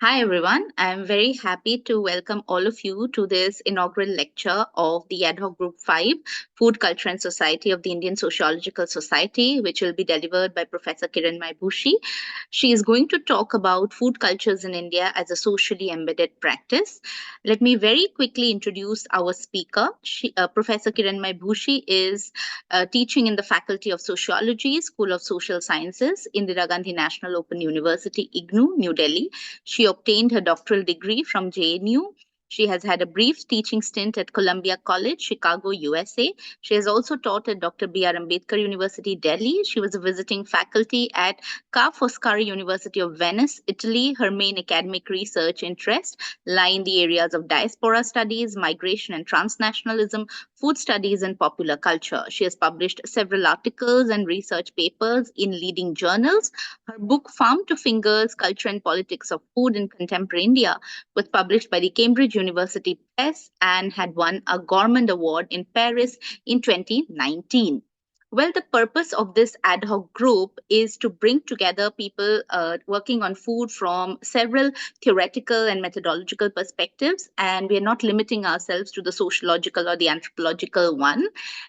Hi everyone, I'm very happy to welcome all of you to this inaugural lecture of the Ad hoc Group 5, Food, Culture and Society of the Indian Sociological Society, which will be delivered by Professor Kiranmayi Bhushi. She is going to talk about food cultures in India as a socially embedded practice. Let me very quickly introduce our speaker. Professor Kiranmayi Bhushi is teaching in the Faculty of Sociology, School of Social Sciences, Indira Gandhi National Open University, IGNOU, New Delhi. She obtained her doctoral degree from JNU. She has had a brief teaching stint at Columbia College, Chicago, USA. She has also taught at Dr. B.R. Ambedkar University, Delhi. She was a visiting faculty at Ca' Foscari University of Venice, Italy. Her main academic research interests lie in the areas of diaspora studies, migration and transnationalism, food studies, and popular culture. She has published several articles and research papers in leading journals. Her book, Farm to Fingers, Culture and Politics of Food in Contemporary India, was published by the Cambridge University Press and had won a Gourmand Award in Paris in 2019. Well, the purpose of this ad hoc group is to bring together people working on food from several theoretical and methodological perspectives, and we are not limiting ourselves to the sociological or the anthropological one.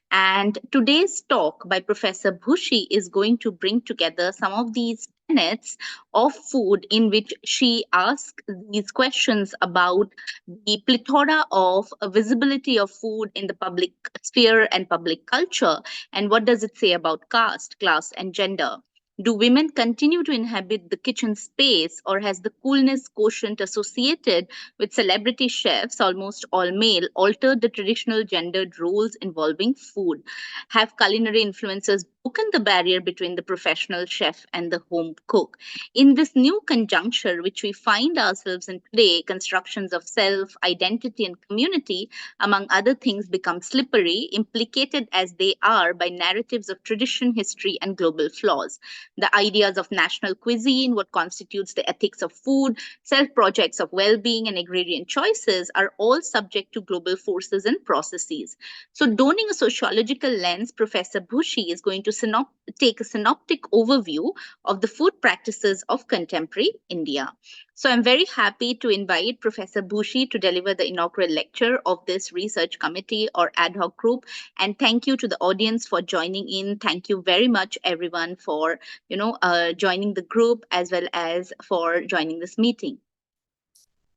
And today's talk by Professor Bhushi is going to bring together some of these tenets of food, in which she asks these questions about the plethora of visibility of food in the public sphere and public culture, and what does it say about caste, class, and gender. Do women continue to inhabit the kitchen space, or has the coolness quotient associated with celebrity chefs, almost all male, altered the traditional gendered roles involving food? Have culinary influences broken the barrier between the professional chef and the home cook? In this new conjuncture, which we find ourselves in today, constructions of self, identity, and community, among other things, become slippery, implicated as they are by narratives of tradition, history, and global flaws. The ideas of national cuisine, what constitutes the ethics of food, self projects of well being, and agrarian choices are all subject to global forces and processes. So, donning a sociological lens, Professor Bhushi is going to take a synoptic overview of the food practices of contemporary India. So, I'm very happy to invite Professor Bhushi to deliver the inaugural lecture of this research committee or ad hoc group. And thank you to the audience for joining in. Thank you very much, everyone, for joining the group as well as for joining this meeting.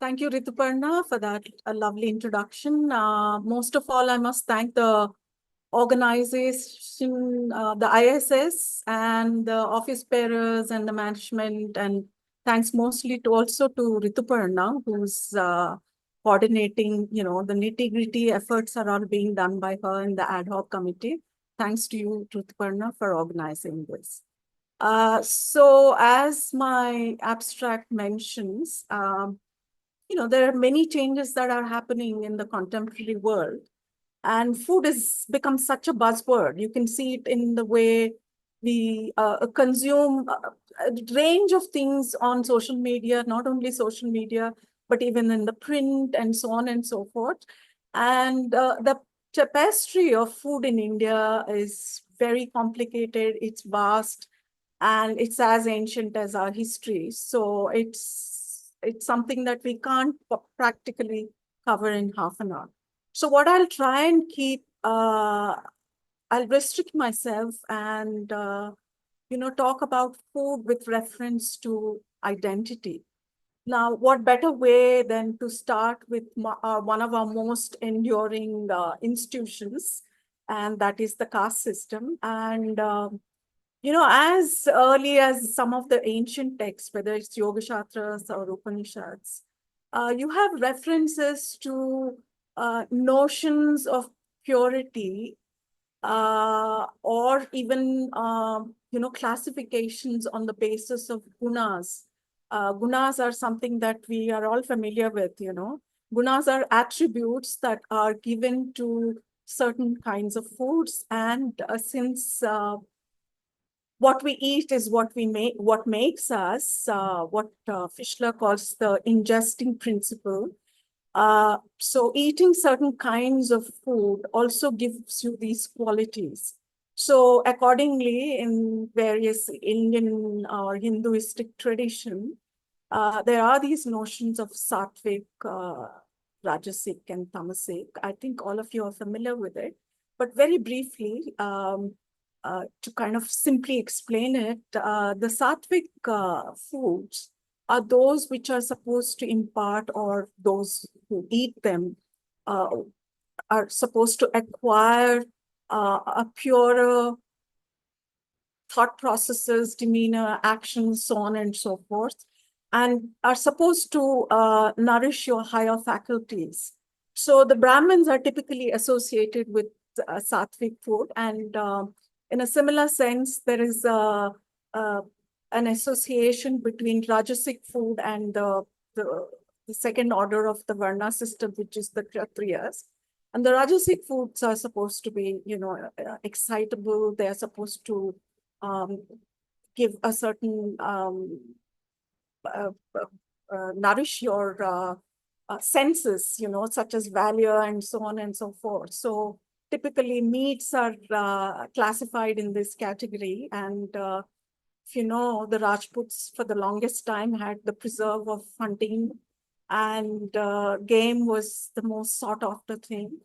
Thank you, Rituparna, for that lovely introduction. Most of all, I must thank the organization, the ISS, and the office bearers and the management, and thanks mostly to also to Rituparna, who's coordinating. The nitty-gritty efforts are all being done by her in the ad hoc committee. Thanks to you, Rituparna, for organizing this. So as my abstract mentions, there are many changes that are happening in the contemporary world, and food has become such a buzzword. You can see it in the way we consume a range of things on social media, not only social media, but even in the print and so on and so forth. And the tapestry of food in India is very complicated, it's vast, and it's as ancient as our history. So it's something that we can't practically cover in half an hour. So what I'll try and keep, I'll restrict myself and, talk about food with reference to identity. Now, what better way than to start with one of our most enduring institutions, and that is the caste system. And as early as some of the ancient texts, whether it's Yoga Shastras or Upanishads, you have references to notions of purity, or even classifications on the basis of gunas. Gunas are something that we are all familiar with. Gunas are attributes that are given to certain kinds of foods, and since what we eat is what we make, what makes us, what Fischler calls the ingesting principle. So eating certain kinds of food also gives you these qualities. So accordingly, in various Indian or Hinduistic tradition, there are these notions of sattvic, rajasic, and tamasic. I think all of you are familiar with it. But very briefly, to kind of simply explain it, the sattvic foods are those which are supposed to impart, or those who eat them uh, are supposed to acquire a purer thought processes, demeanor, actions, so on and so forth, and are supposed to nourish your higher faculties. So the Brahmins are typically associated with sattvic food, and in a similar sense, there is uh, an association between Rajasic food and the, the second order of the Varna system, which is the Kshatriyas. And the Rajasic foods are supposed to be, excitable. They are supposed to um, give a certain uh, nourish your senses, such as valor and so on and so forth. So typically meats are classified in this category. And if you know, the Rajputs for the longest time had the preserve of hunting, and game was the most sought after thing.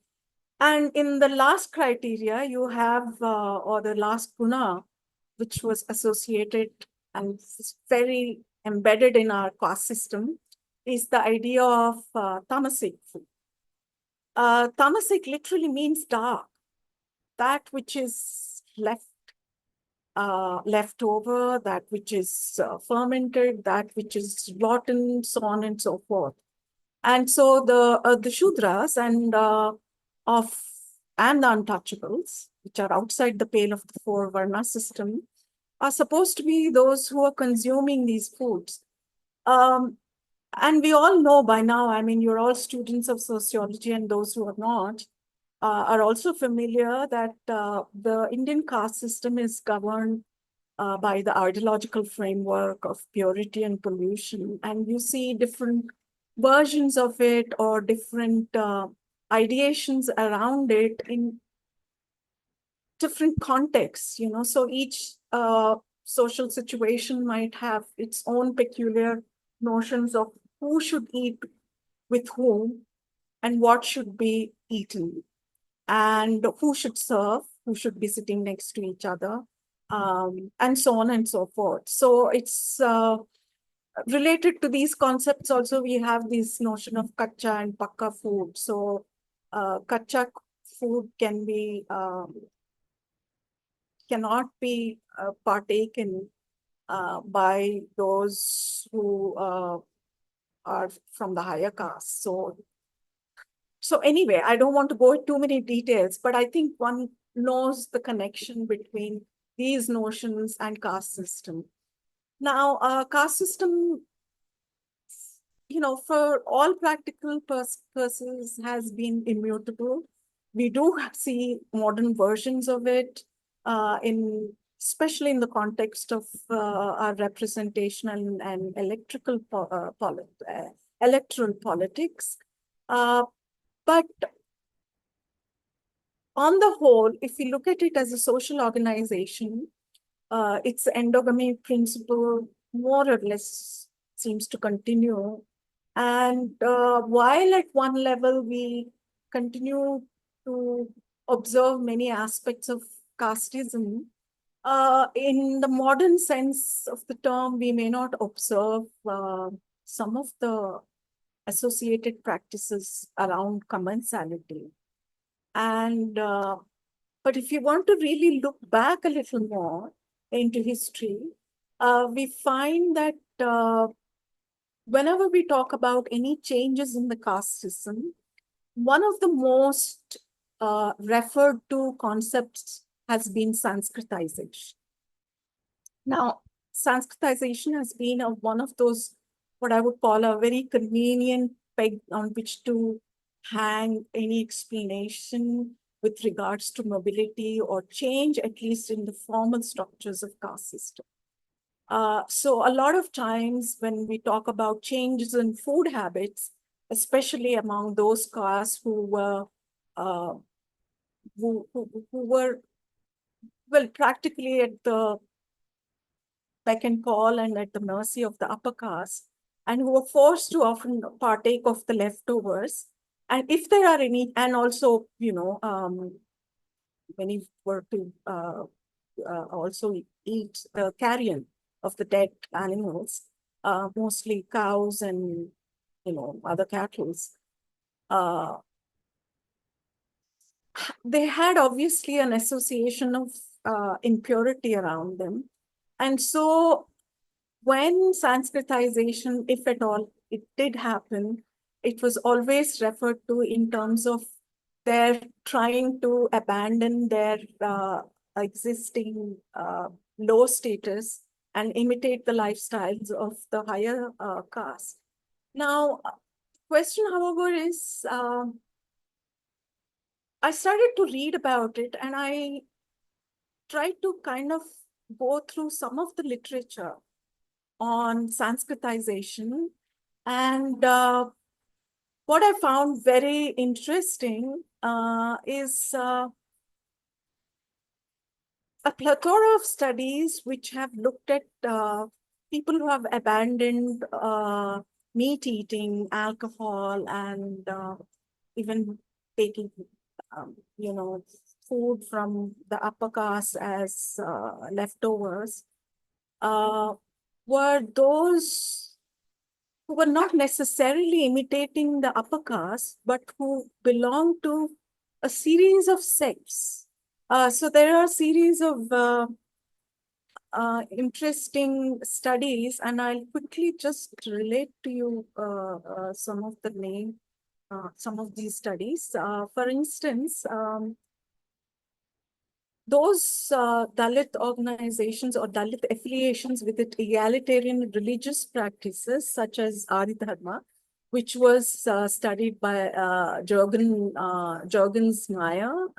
And in the last criteria, you have, or the last guna, which was associated and is very embedded in our caste system, is the idea of tamasic food. Tamasic literally means dark, that which is left over, that which is fermented, that which is rotten, so on and so forth. And so the Shudras of and the untouchables, which are outside the pale of the four Varna system, are supposed to be those who are consuming these foods. And we all know by now, I mean, you're all students of sociology, and those who are not are also familiar that the Indian caste system is governed by the ideological framework of purity and pollution. And you see different versions of it, or different ideations around it in different contexts, so each social situation might have its own peculiar notions of who should eat with whom and what should be eaten, and who should serve, who should be sitting next to each other, and so on and so forth. So it's related to these concepts also, we have this notion of kacha and pakka food. So kacha food cannot be partaken by those who are from the higher caste. So anyway, I don't want to go into too many details, but I think one knows the connection between these notions and caste system. Now, caste system, for all practical purposes has been immutable. We do see modern versions of it, especially in the context of our representation and electoral politics. But on the whole, if we look at it as a social organization, its endogamy principle more or less seems to continue. And while at one level we continue to observe many aspects of casteism, in the modern sense of the term, we may not observe some of the associated practices around commensality. And but if you want to really look back a little more into history, we find that whenever we talk about any changes in the caste system, one of the most referred to concepts has been Sanskritization. Now, Sanskritization has been one of those, what I would call, a very convenient peg on which to hang any explanation with regards to mobility or change, at least in the formal structures of caste system. So a lot of times when we talk about changes in food habits, especially among those castes who were well, practically at the beck and call and at the mercy of the upper caste, and who were forced to often partake of the leftovers. And if there are any, and also, many were to also eat the carrion of the dead animals, mostly cows and other cattle. Uh, they had obviously an association of impurity around them, and so when Sanskritization, if at all it did happen, it was always referred to in terms of their trying to abandon their existing low status and imitate the lifestyles of the higher caste. Now, question, however, is I started to read about it, and I tried to kind of go through some of the literature on Sanskritization. And what I found very interesting is a plethora of studies which have looked at people who have abandoned meat eating, alcohol, and even taking, food from the upper caste as leftovers, uh, were those who were not necessarily imitating the upper caste, but who belonged to a series of sects. So there are a series of interesting studies, and I'll quickly just relate to you some of the some of these studies. For instance, those Dalit organizations or Dalit affiliations with egalitarian religious practices, such as Adi Dharma, which was studied by Jorgens Meyer,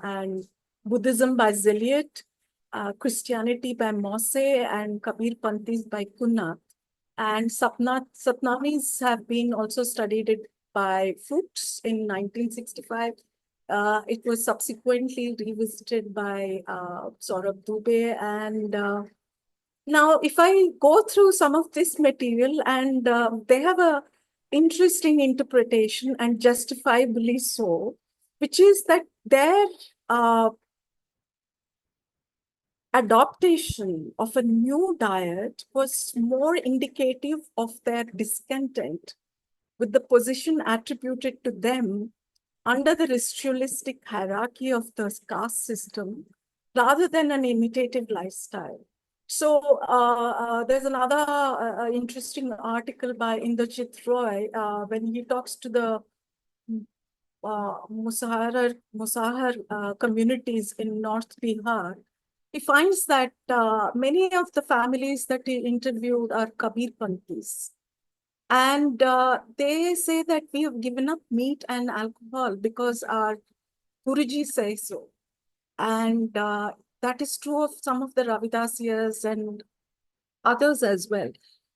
and Buddhism by Ziliot, Christianity by Mosse, and Kabir Panthis by Kunna. And Satnamis have been also studied by Fuchs in 1965. It was subsequently revisited by Saurabh Dubey. And now, if I go through some of this material, and they have a interesting interpretation, and justifiably so, which is that their adoption of a new diet was more indicative of their discontent with the position attributed to them under the ritualistic hierarchy of the caste system rather than an imitative lifestyle. So there's another interesting article by Inderjit Roy when he talks to the Musahar communities in North Bihar. He finds that many of the families that he interviewed are Kabir Panthis. And they say that we have given up meat and alcohol because our Guruji says so. And that is true of some of the Ravidasiyas and others as well.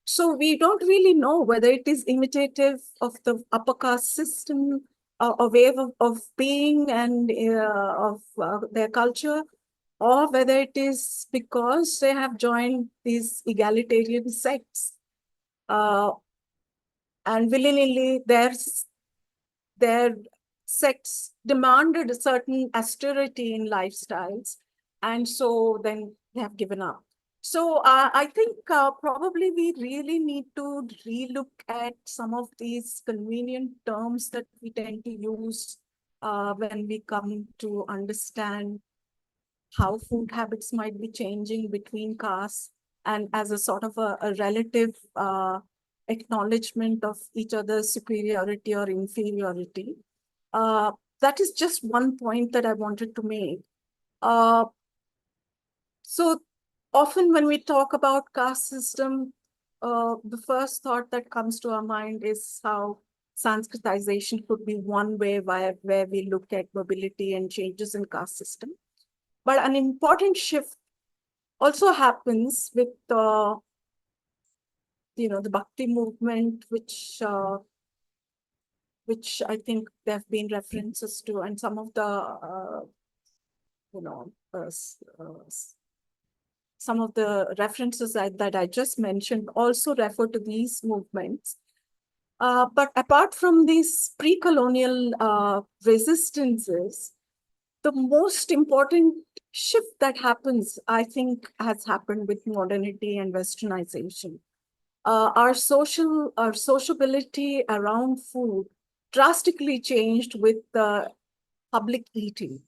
So we don't really know whether it is imitative of the upper caste system, a way of being and of their culture, or whether it is because they have joined these egalitarian sects. And willy-nilly, their sects demanded a certain austerity in lifestyles, and so then they have given up. So I think probably we really need to relook at some of these convenient terms that we tend to use when we come to understand how food habits might be changing between castes, and as a sort of a relative acknowledgement of each other's superiority or inferiority. Uh, that is just one point that I wanted to make. Uh, so often when we talk about caste system, the first thought that comes to our mind is how Sanskritization could be one way where we look at mobility and changes in caste system. But an important shift also happens with the Bhakti movement, which I think there have been references to, and some of the you know some of the references that I just mentioned also refer to these movements. But apart from these pre-colonial resistances, the most important shift that happens, I think, has happened with modernity and westernization. Our sociability around food drastically changed with the public eating.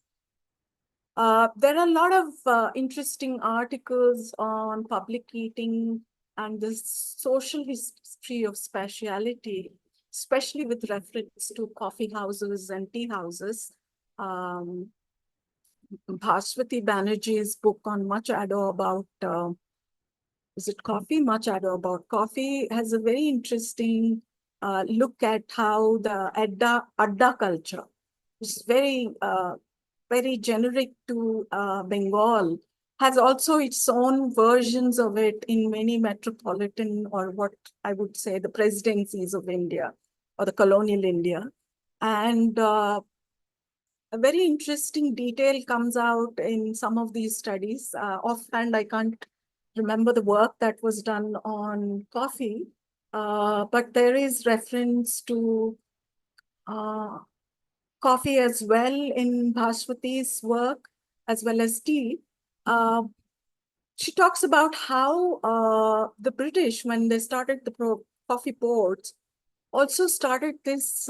There are a lot of interesting articles on public eating and the social history of spatiality, especially with reference to coffee houses and tea houses. Um, Bhaswati Banerjee's book on Much Ado About, is it coffee? Much Ado About Coffee has a very interesting look at how the Adda culture, which is very generic to Bengal, has also its own versions of it in many metropolitan, or what I would say the presidencies of India or the colonial India. And a very interesting detail comes out in some of these studies. Offhand, I can't remember the work that was done on coffee, but there is reference to coffee as well in Bhaswati's work, as well as tea. She talks about how the British, when they started the coffee ports, also started this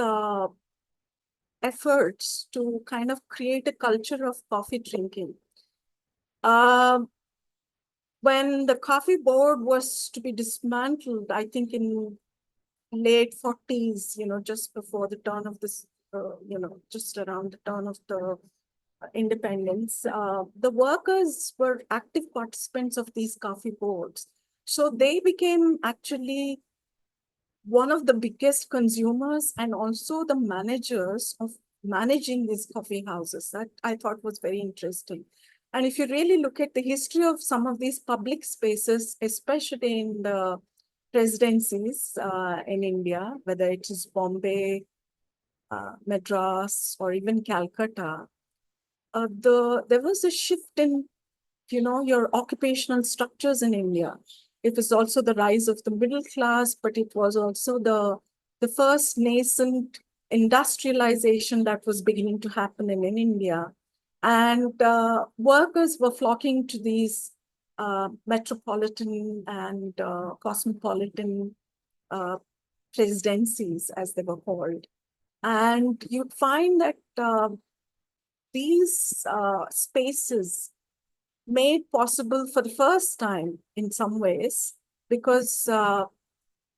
efforts to kind of create a culture of coffee drinking. When the coffee board was to be dismantled, I think in late 40s, just before the turn of this, just around the turn of the independence, the workers were active participants of these coffee boards. So they became actually one of the biggest consumers and also the managers of managing these coffee houses. That I thought was very interesting. And if you really look at the history of some of these public spaces, especially in the presidencies in India, whether it is Bombay, Madras, or even Calcutta, there was a shift in your occupational structures in India. It was also the rise of the middle class, but it was also the first nascent industrialization that was beginning to happen in India. And workers were flocking to these metropolitan and cosmopolitan presidencies, as they were called. And you'd find that these spaces made possible for the first time in some ways, because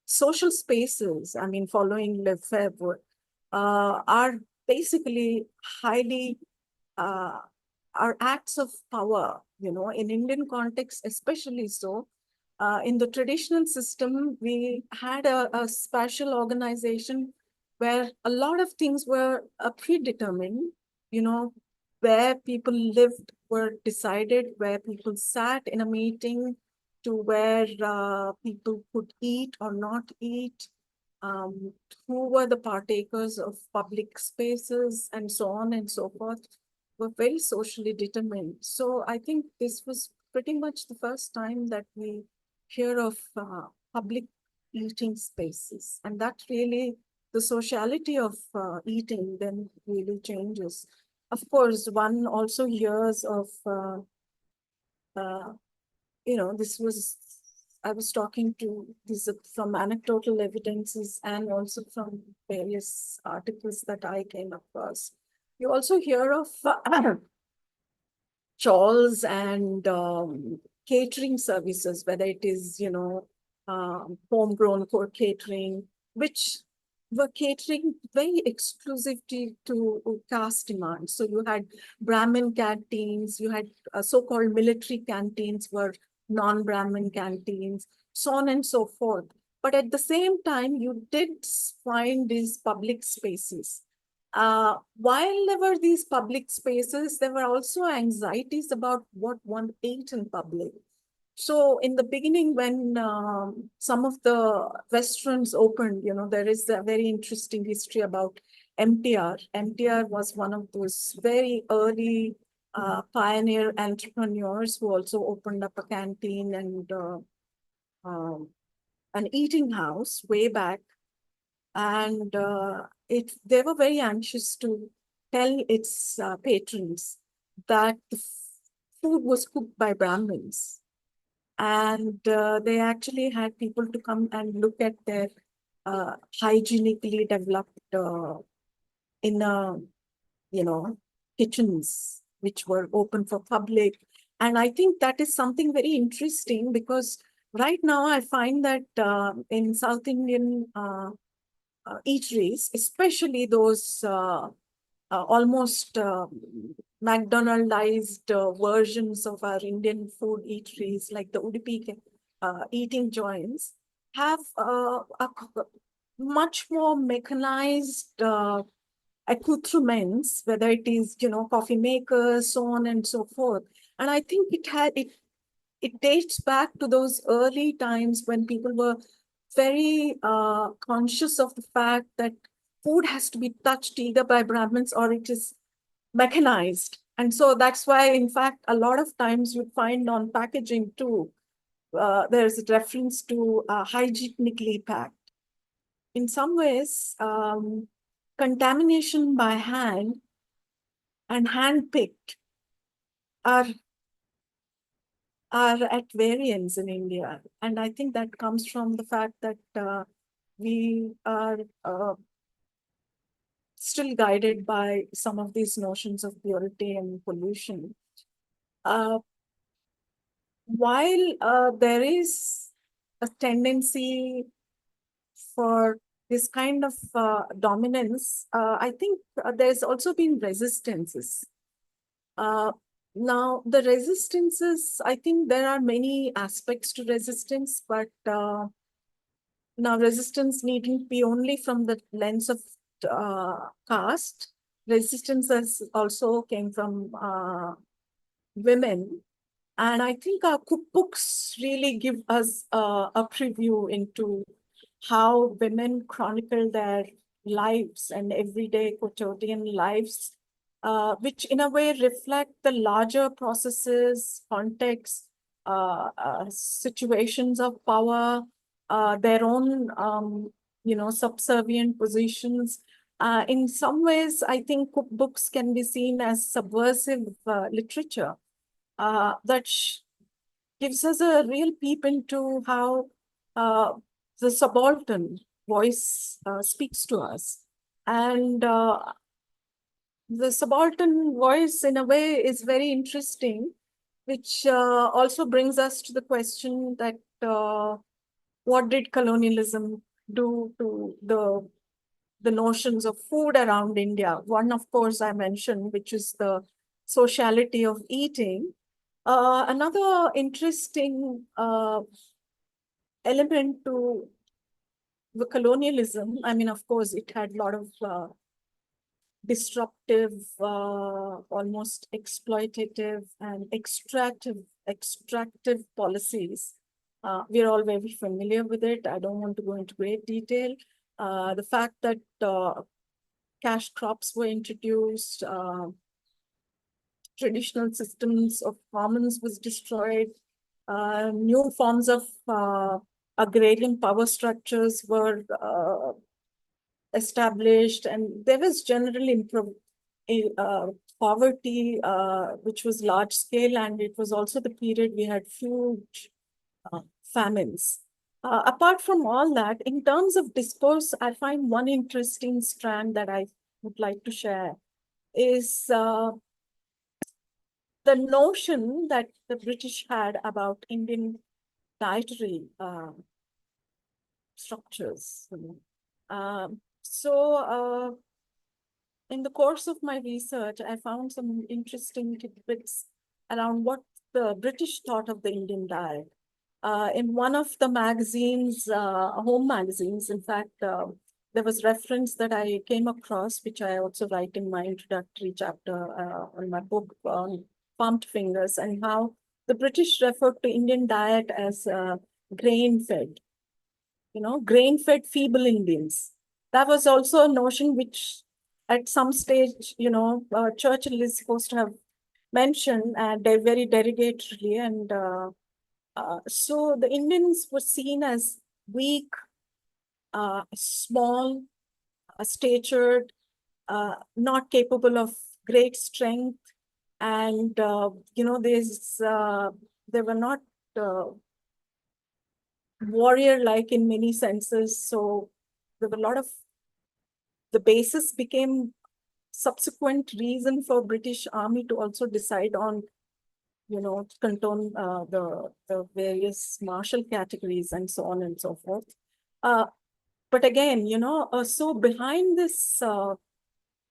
social spaces, I mean, following Lefebvre, are basically highly, are acts of power, in Indian context, especially so. In the traditional system, we had a special organization where a lot of things were predetermined, where people lived were decided, where people sat in a meeting, to where people could eat or not eat, um, who were the partakers of public spaces, and so on and so forth, were very socially determined. So I think this was pretty much the first time that we hear of public eating spaces. And that really, the sociality of eating then really changes. Of course, one also hears of, this was, I was talking to these from anecdotal evidences and also from various articles that I came across. You also hear of stalls and catering services, whether it is, homegrown core catering, which were catering very exclusively to caste demand. So you had Brahmin canteens, you had so-called military canteens were non-Brahmin canteens, so on and so forth. But at the same time, you did find these public spaces. While there were these public spaces, there were also anxieties about what one ate in public. So in the beginning, when some of the restaurants opened, there is a very interesting history about MTR. MTR was one of those very early pioneer entrepreneurs who also opened up a canteen and um, an eating house way back. And they were very anxious to tell its patrons that the food was cooked by Brahmins. And they actually had people to come and look at their hygienically developed inner, kitchens, which were open for public. And I think that is something very interesting because right now I find that in South Indian eateries, especially those almost McDonaldized versions of our Indian food eateries, like the Udupi eating joints, have a much more mechanized accoutrements, whether it is, coffee makers, so on and so forth. And I think it dates back to those early times when people were very conscious of the fact that food has to be touched either by Brahmins or it is mechanized. And so that's why, in fact, a lot of times you'd find on packaging too, there's a reference to hygienically packed. In some ways, contamination by hand and hand picked are at variance in India. And I think that comes from the fact that we are still guided by some of these notions of purity and pollution. While there is a tendency for this kind of dominance, I think there's also been resistances. Now, the resistances, I think there are many aspects to resistance, but now resistance needn't be only from the lens of caste. Resistance has also came from women. And I think our cookbooks really give us a preview into how women chronicle their lives and everyday quotidian lives, which in a way reflect the larger processes, contexts, situations of power, their own, subservient positions. In some ways, I think cookbooks can be seen as subversive literature that gives us a real peep into how the subaltern voice speaks to us. And the subaltern voice, in a way, is very interesting, which also brings us to the question that what did colonialism do to the notions of food around India? One, of course, I mentioned, which is the sociality of eating. Another interesting element to the colonialism, I mean, of course, it had a lot of disruptive, almost exploitative and extractive policies. We're all very familiar with it. I don't want to go into great detail. The fact that cash crops were introduced, traditional systems of commons was destroyed, new forms of agrarian power structures were established, and there was general poverty, which was large scale, and it was also the period we had huge famines. Apart from all that, in terms of discourse, I find one interesting strand that I would like to share is the notion that the British had about Indian dietary structures. In the course of my research, I found some interesting tidbits around what the British thought of the Indian diet. In one of the magazines, home magazines, in fact, there was reference that I came across, which I also write in my introductory chapter on my book on Pumped Fingers, and how the British referred to Indian diet as grain-fed, grain-fed feeble Indians. That was also a notion which at some stage, Churchill is supposed to have mention very derogatorily. And so the Indians were seen as weak, small, statured, not capable of great strength. And, they were not warrior-like in many senses. So there were a lot of, the basis became subsequent reason for British Army to also decide on, control the various martial categories and so on and so forth. But again, so behind this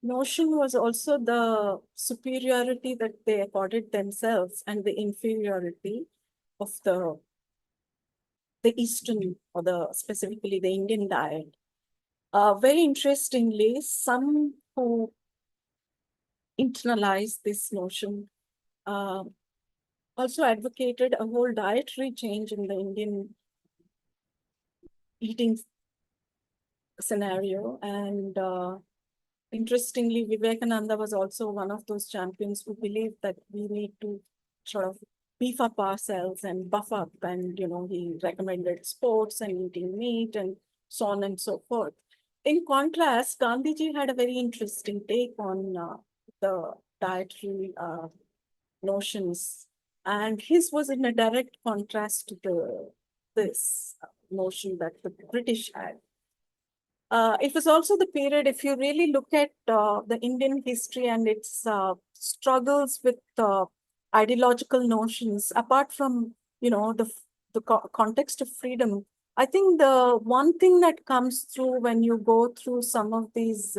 notion was also the superiority that they accorded themselves and the inferiority of the Eastern, or specifically the Indian diet. Very interestingly, some who internalized this notion uh, also advocated a whole dietary change in the Indian eating scenario. And interestingly, Vivekananda was also one of those champions who believed that we need to sort of beef up ourselves and buff up. And, he recommended sports and eating meat and so on and so forth. In contrast, Gandhiji had a very interesting take on the dietary notions. And his was in a direct contrast to this notion that the British had. It was also the period, if you really look at the Indian history and its struggles with ideological notions, apart from, the context of freedom, I think the one thing that comes through when you go through some of these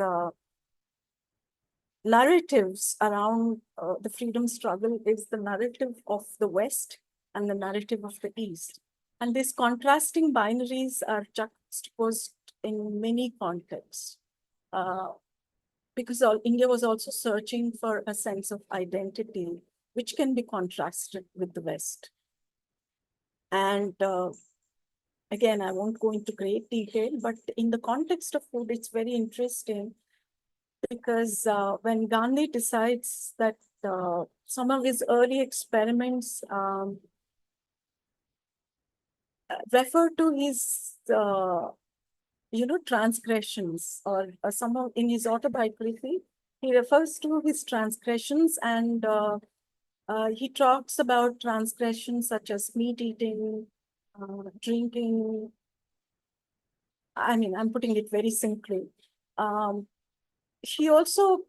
narratives around the freedom struggle is the narrative of the West and the narrative of the East. And these contrasting binaries are juxtaposed in many contexts. Because India was also searching for a sense of identity, which can be contrasted with the West. And again, I won't go into great detail, but in the context of food, it's very interesting because when Gandhi decides that some of his early experiments refer to his, transgressions, or somehow in his autobiography, he refers to his transgressions, and he talks about transgressions such as meat eating, drinking. I mean, I'm putting it very simply. He also,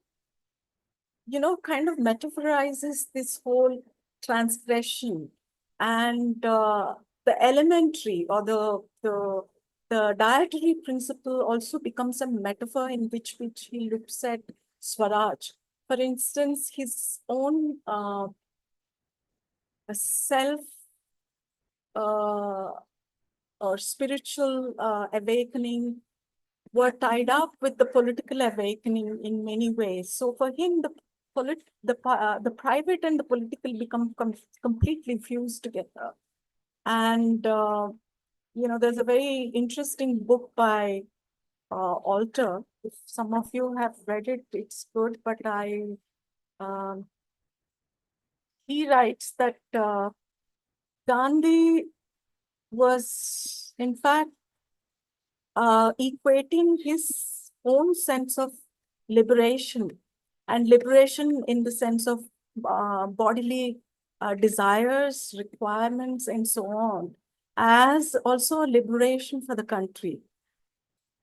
kind of metaphorizes this whole transgression, and the elementary, or the dietary principle also becomes a metaphor in which he looks at Swaraj. For instance, his own self or spiritual awakening were tied up with the political awakening in many ways. So for him, the private and the political become completely fused together. And there's a very interesting book by Alter. If some of you have read it, it's good. But he writes that Gandhi was, in fact, equating his own sense of liberation, and liberation in the sense of bodily desires, requirements, and so on, as also a liberation for the country.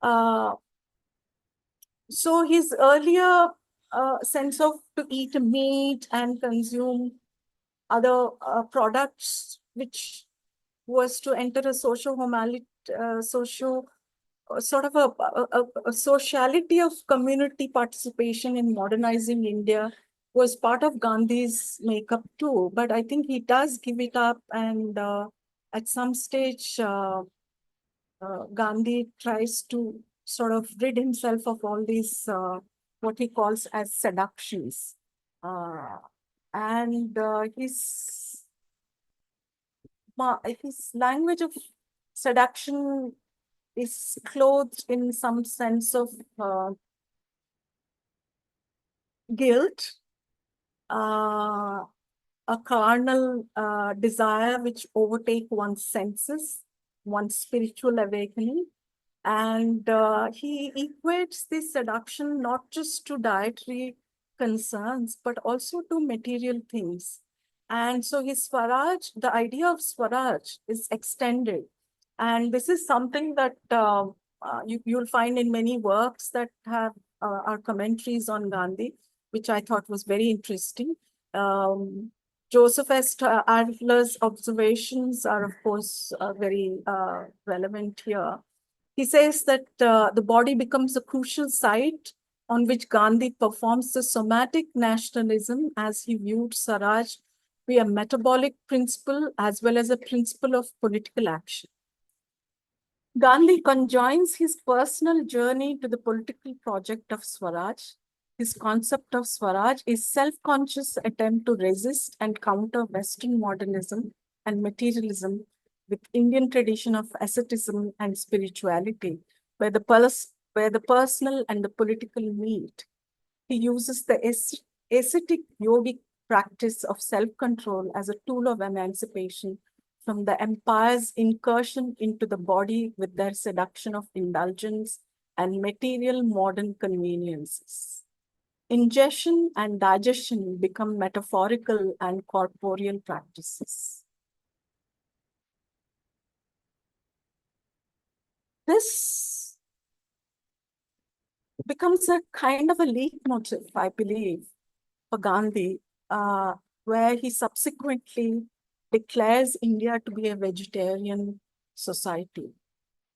So his earlier sense of to eat meat and consume other products, which was to enter a sort of a sociality of community participation in modernizing India, was part of Gandhi's makeup too. But I think he does give it up, and at some stage, Gandhi tries to sort of rid himself of all these, what he calls as seductions. And his language of seduction is clothed in some sense of guilt, a carnal desire which overtake one's senses, one's spiritual awakening. And he equates this seduction not just to dietary concerns, but also to material things. And so his Swaraj, the idea of Swaraj is extended. And this is something that you'll find in many works that have our commentaries on Gandhi, which I thought was very interesting. Joseph S. Adler's observations are, of course, very relevant here. He says that the body becomes a crucial site on which Gandhi performs the somatic nationalism as he viewed Swaraj be a metabolic principle as well as a principle of political action. Gandhi conjoins his personal journey to the political project of Swaraj. His concept of Swaraj is self-conscious attempt to resist and counter Western modernism and materialism with Indian tradition of asceticism and spirituality, where where the personal and the political meet. He uses the ascetic yogic practice of self-control as a tool of emancipation from the empire's incursion into the body with their seduction of indulgence and material modern conveniences. Ingestion and digestion become metaphorical and corporeal practices. This becomes a kind of a leitmotif, I believe, for Gandhi, where he subsequently declares India to be a vegetarian society.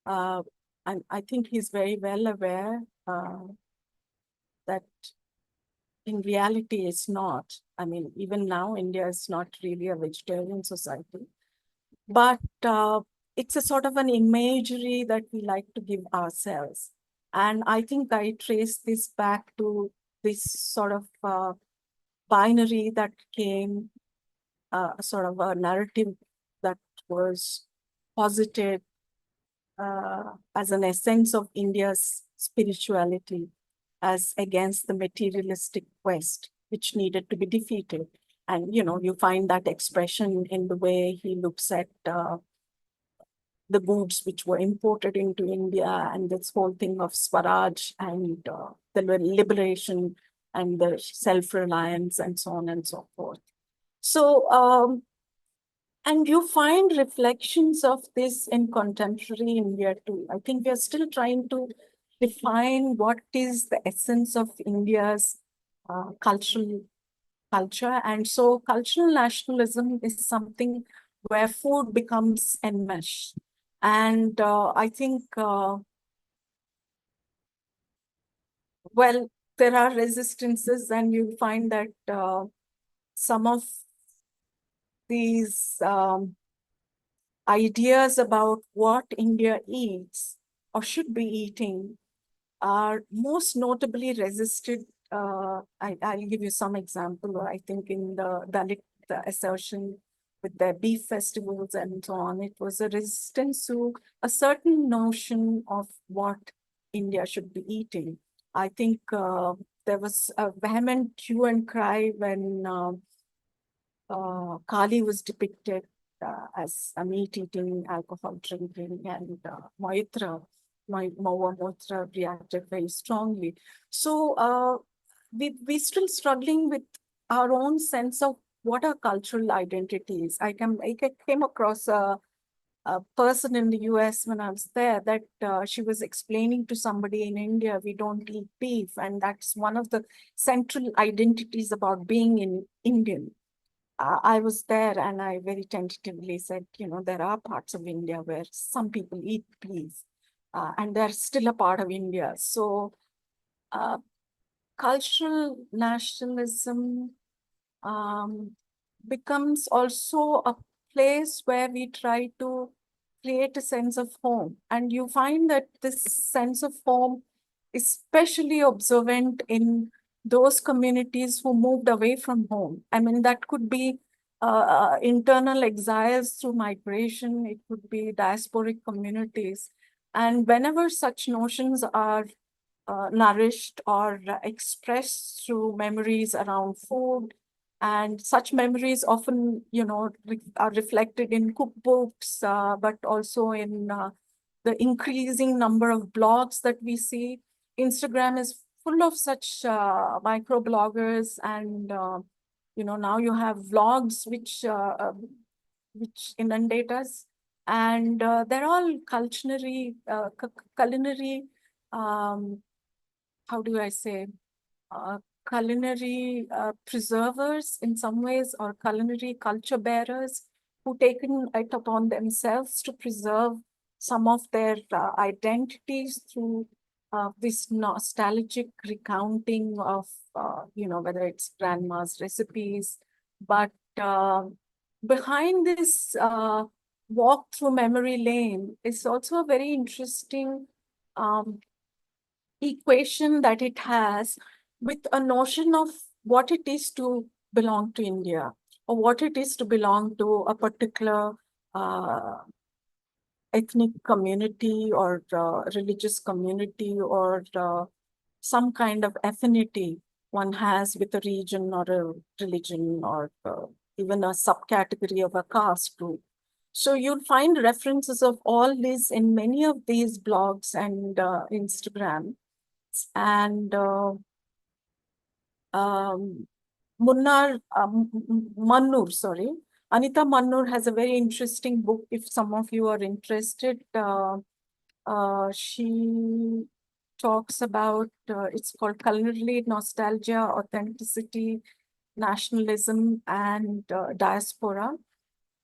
And I think he's very well aware that in reality it's not. I mean, even now, India is not really a vegetarian society. But it's a sort of an imagery that we like to give ourselves. And I think I trace this back to this sort of binary that came, sort of a narrative that was posited as an essence of India's spirituality as against the materialistic West, which needed to be defeated. And, you know, you find that expression in the way he looks at the goods which were imported into India and this whole thing of Swaraj and the liberation and the self-reliance and so on and so forth. So, and you find reflections of this in contemporary India too. I think we are still trying to define what is the essence of India's culture. And so cultural nationalism is something where food becomes enmeshed. And I think, well, there are resistances, and you find that some of these ideas about what India eats or should be eating are most notably resisted. I'll give you some example. I think in the Dalit assertion with their beef festivals and so on, it was a resistance to a certain notion of what India should be eating. I think there was a vehement hue and cry when Kali was depicted as a meat-eating, alcohol-drinking, and Maitra reacted very strongly. So we're still struggling with our own sense of what our cultural identity is. I came across a person in the US when I was there that she was explaining to somebody in India, we don't eat beef. And that's one of the central identities about being in Indian. I was there and I very tentatively said, you know, there are parts of India where some people eat beef and they're still a part of India. So cultural nationalism becomes also a place where we try to create a sense of home. And you find that this sense of home is especially observant in those communities who moved away from home. I mean, that could be internal exiles through migration, it could be diasporic communities. And whenever such notions are nourished or expressed through memories around food, And such memories often, are reflected in cookbooks, but also in the increasing number of blogs that we see. Instagram is full of such micro bloggers, and now you have vlogs which inundate us, and they're all culinary. Um, how do I say? uh, Culinary preservers in some ways, or culinary culture bearers who taken it upon themselves to preserve some of their identities through this nostalgic recounting of, whether it's grandma's recipes. But behind this walk through memory lane is also a very interesting um, equation that it has with a notion of what it is to belong to India, or what it is to belong to a particular uh, ethnic community, or religious community, or some kind of affinity one has with a region or a religion, or even a subcategory of a caste group. So you'll find references of all this in many of these blogs and Instagram. And um, Mannur, sorry. Anita Mannur has a very interesting book. If some of you are interested, she talks about, it's called Culinary Nostalgia, Authenticity, Nationalism, and Diaspora.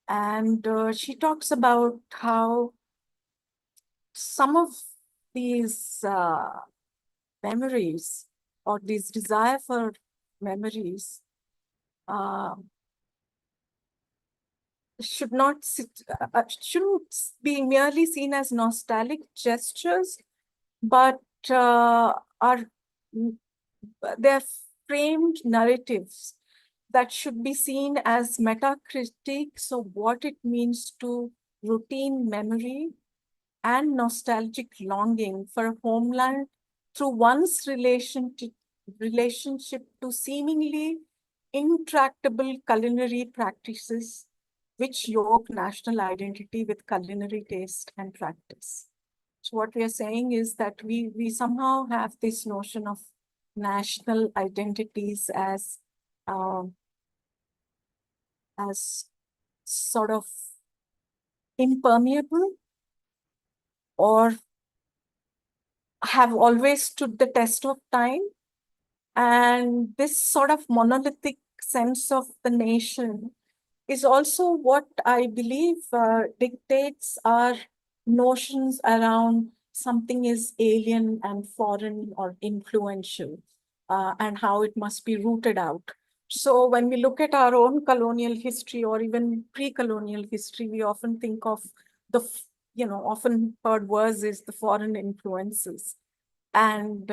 And she talks about how some of these memories, or this desire for memories, uh, shouldn't be merely seen as nostalgic gestures, but are they're framed narratives that should be seen as metacritics of what it means to routine memory and nostalgic longing for a homeland through one's relationship to seemingly intractable culinary practices which yoke national identity with culinary taste and practice. So what we are saying is that we somehow have this notion of national identities um, as sort of impermeable, or have always stood the test of time. And this sort of monolithic sense of the nation is also what I believe dictates our notions around something is alien and foreign or influential, and how it must be rooted out. So when we look at our own colonial history, or even pre-colonial history, we often think of the, often heard words is the foreign influences. And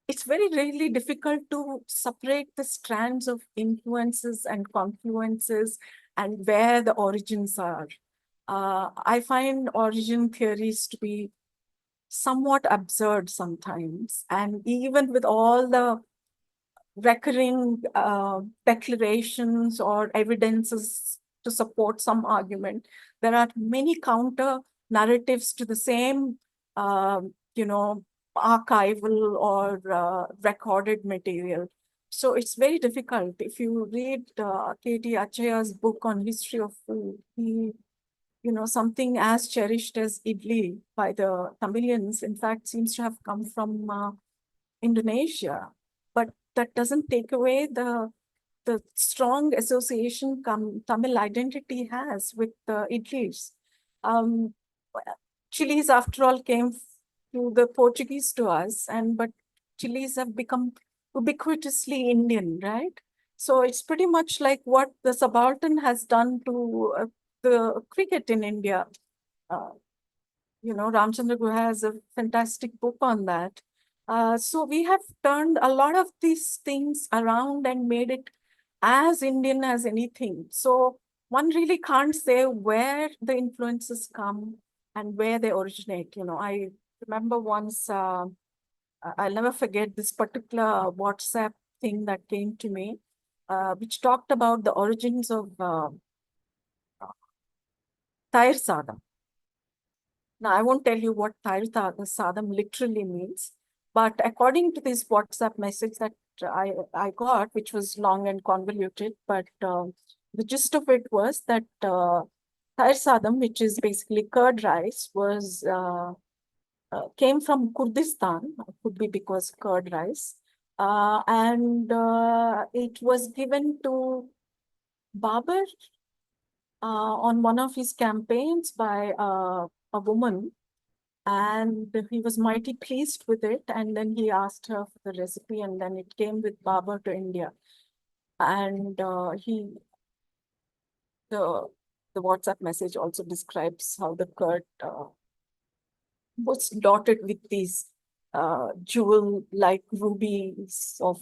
it's very really difficult to separate the strands of influences and confluences and where the origins are. I find origin theories to be somewhat absurd sometimes. And even with all the recurring declarations or evidences to support some argument, there are many counter narratives to the same, archival or recorded material. So it's very difficult. If you read K.T. Achaya's book on history of food, he, something as cherished as idli by the Tamilians, in fact, seems to have come from Indonesia. But that doesn't take away the strong association Tamil identity has with idlis. Um, chilies, after all, came through the Portuguese to us, but chilies have become ubiquitously Indian, right? So it's pretty much like what the subaltern has done to the cricket in India. Uh, Ramchandra Guha has a fantastic book on that. So we have turned a lot of these things around and made it as Indian as anything. So one really can't say where the influences come and where they originate. I remember once, I'll never forget this particular WhatsApp thing that came to me, which talked about the origins of Tair Sadam. Now, I won't tell you what Tair Sadam literally means, but according to this WhatsApp message that I got, which was long and convoluted, but the gist of it was that Tair Sadam, which is basically curd rice, was came from Kurdistan, could be because curd rice, and it was given to Babur on one of his campaigns by a woman, and he was mighty pleased with it. And then he asked her for the recipe, and then it came with Babur to India. And the WhatsApp message also describes how the curd was dotted with these jewel-like rubies of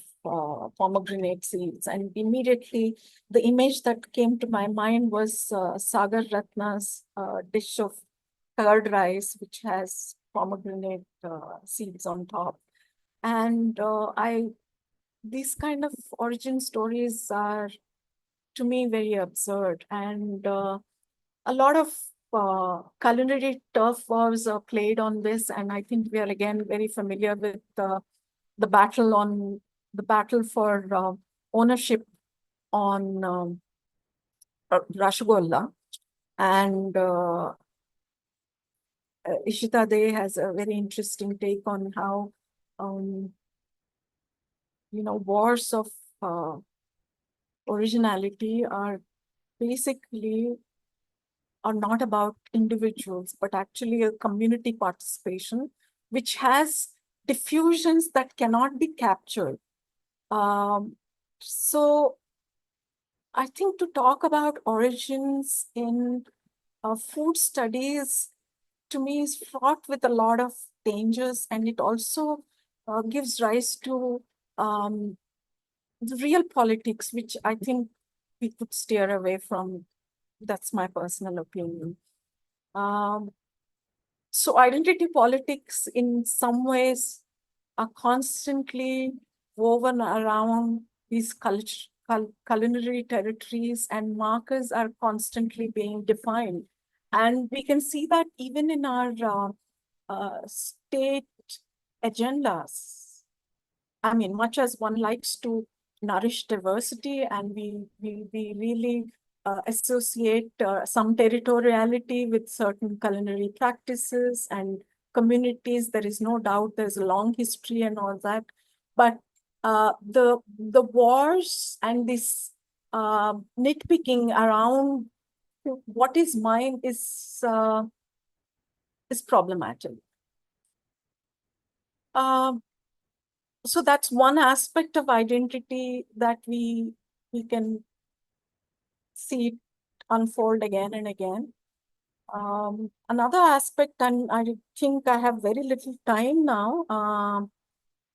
pomegranate seeds. And immediately the image that came to my mind was Sagar Ratna's dish of curd rice, which has pomegranate seeds on top. And these kind of origin stories are, to me, very absurd. And a lot of culinary turf wars are played on this, and I think we are again very familiar with the battle for ownership on Rasgulla. And Ishita De has a very interesting take on how wars of originality are basically are not about individuals, but actually a community participation, which has diffusions that cannot be captured. So I think to talk about origins in food studies, to me, is fraught with a lot of dangers, and it also gives rise to the real politics, which I think we could steer away from. That's my personal opinion. So identity politics in some ways are constantly woven around these culinary territories, and markers are constantly being defined. And we can see that even in our state agendas. I mean, much as one likes to nourish diversity, and we really associate some territoriality with certain culinary practices and communities. There is no doubt there's a long history and all that. But the wars and this nitpicking around what is mine is problematic. So that's one aspect of identity that we can see it unfold again and again. Another aspect, and I think I have very little time now,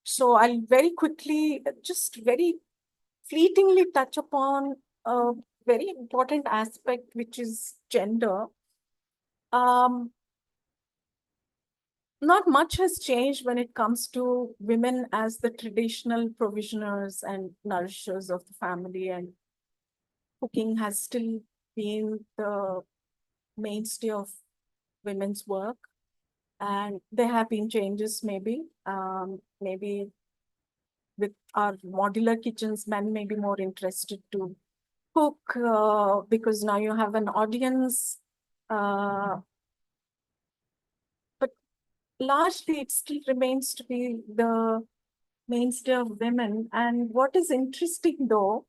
so I'll very quickly, just very fleetingly touch upon a very important aspect, which is gender. Not much has changed when it comes to women as the traditional provisioners and nourishers of the family, and cooking has still been the mainstay of women's work. And there have been changes, maybe with our modular kitchens, men may be more interested to cook because now you have an audience. But largely, it still remains to be the mainstay of women. And what is interesting, though,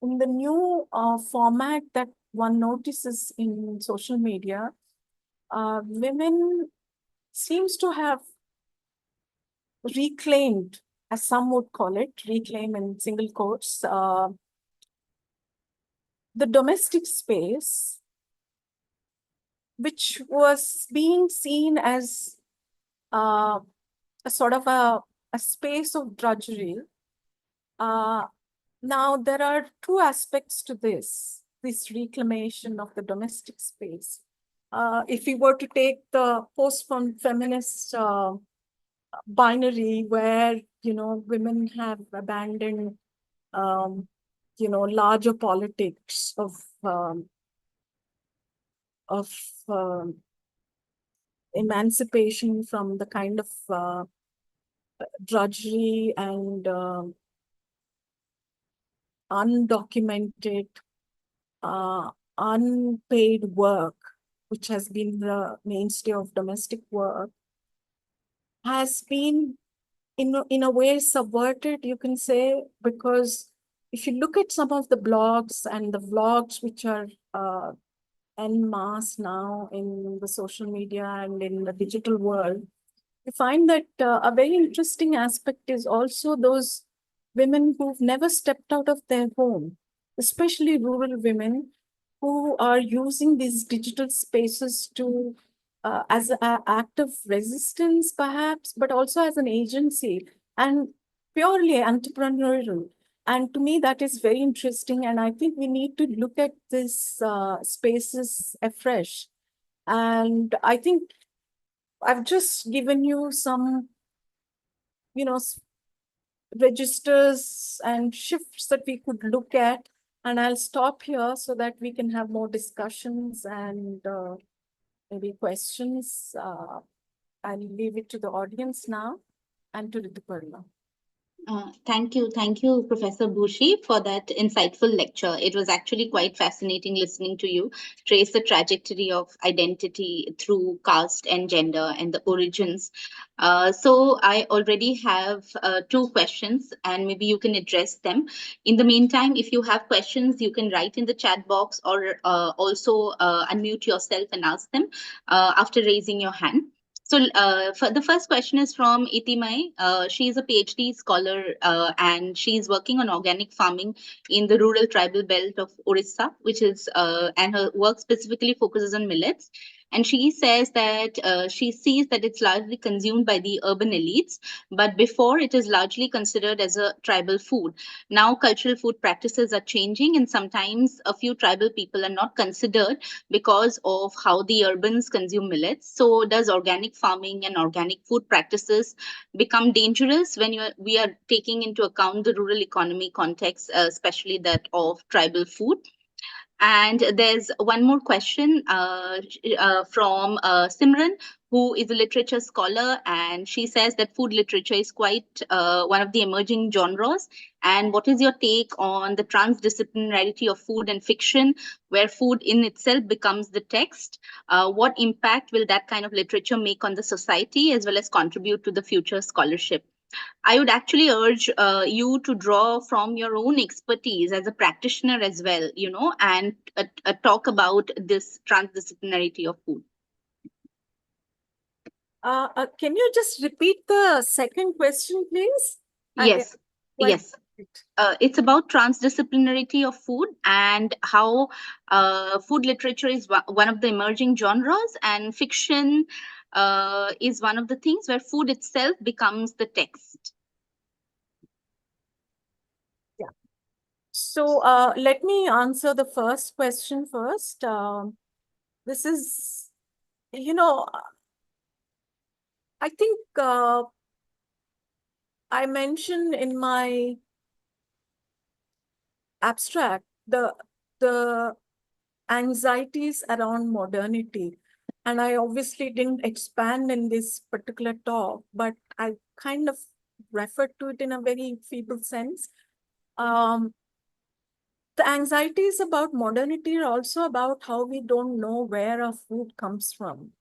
in the new format that one notices in social media, women seems to have reclaimed, as some would call it, reclaim in single quotes, the domestic space, which was being seen as a sort of a space of drudgery. Now, there are two aspects to this reclamation of the domestic space. If we were to take the post-feminist binary where, women have abandoned um, larger politics um, of um, emancipation from the kind of drudgery and undocumented, uh, unpaid work, which has been the mainstay of domestic work, has been in a way subverted, you can say, because if you look at some of the blogs and the vlogs which are en masse now in the social media and in the digital world, you find that a very interesting aspect is also those women who've never stepped out of their home, especially rural women who are using these digital spaces to as an act of resistance, perhaps, but also as an agency and purely entrepreneurial. And to me, that is very interesting. And I think we need to look at these spaces afresh. And I think I've just given you some, you know, registers and shifts that we could look at. And I'll stop here so that we can have more discussions and maybe questions. I'll leave it to the audience now and to Rituparna. Thank you, Professor Bhushi, for that insightful lecture. It was actually quite fascinating listening to you trace the trajectory of identity through caste and gender and the origins. So I already have two questions, and maybe you can address them. In the meantime, if you have questions, you can write in the chat box or also unmute yourself and ask them after raising your hand. So for the first question is from Itimai. She is a PhD scholar and she is working on organic farming in the rural tribal belt of Orissa, which is and her work specifically focuses on millets. And she says that she sees that it's largely consumed by the urban elites, but before it is largely considered as a tribal food. Now cultural food practices are changing, and sometimes a few tribal people are not considered because of how the urbans consume millets. So, does organic farming and organic food practices become dangerous when we are taking into account the rural economy context, especially that of tribal food? And there's one more question from Simran, who is a literature scholar, and she says that food literature is quite one of the emerging genres. And what is your take on the transdisciplinarity of food and fiction, where food in itself becomes the text? What impact will that kind of literature make on the society as well as contribute to the future scholarship? I would actually urge you to draw from your own expertise as a practitioner as well, and talk about this transdisciplinarity of food. Can you just repeat the second question, please? Yes, yes. It's about transdisciplinarity of food and how food literature is one of the emerging genres, and fiction is one of the things where food itself becomes the text. Yeah. So let me answer the first question first. This is, I think I mentioned in my abstract the anxieties around modernity. And I obviously didn't expand in this particular talk, but I kind of referred to it in a very feeble sense. The anxieties about modernity are also about how we don't know where our food comes from.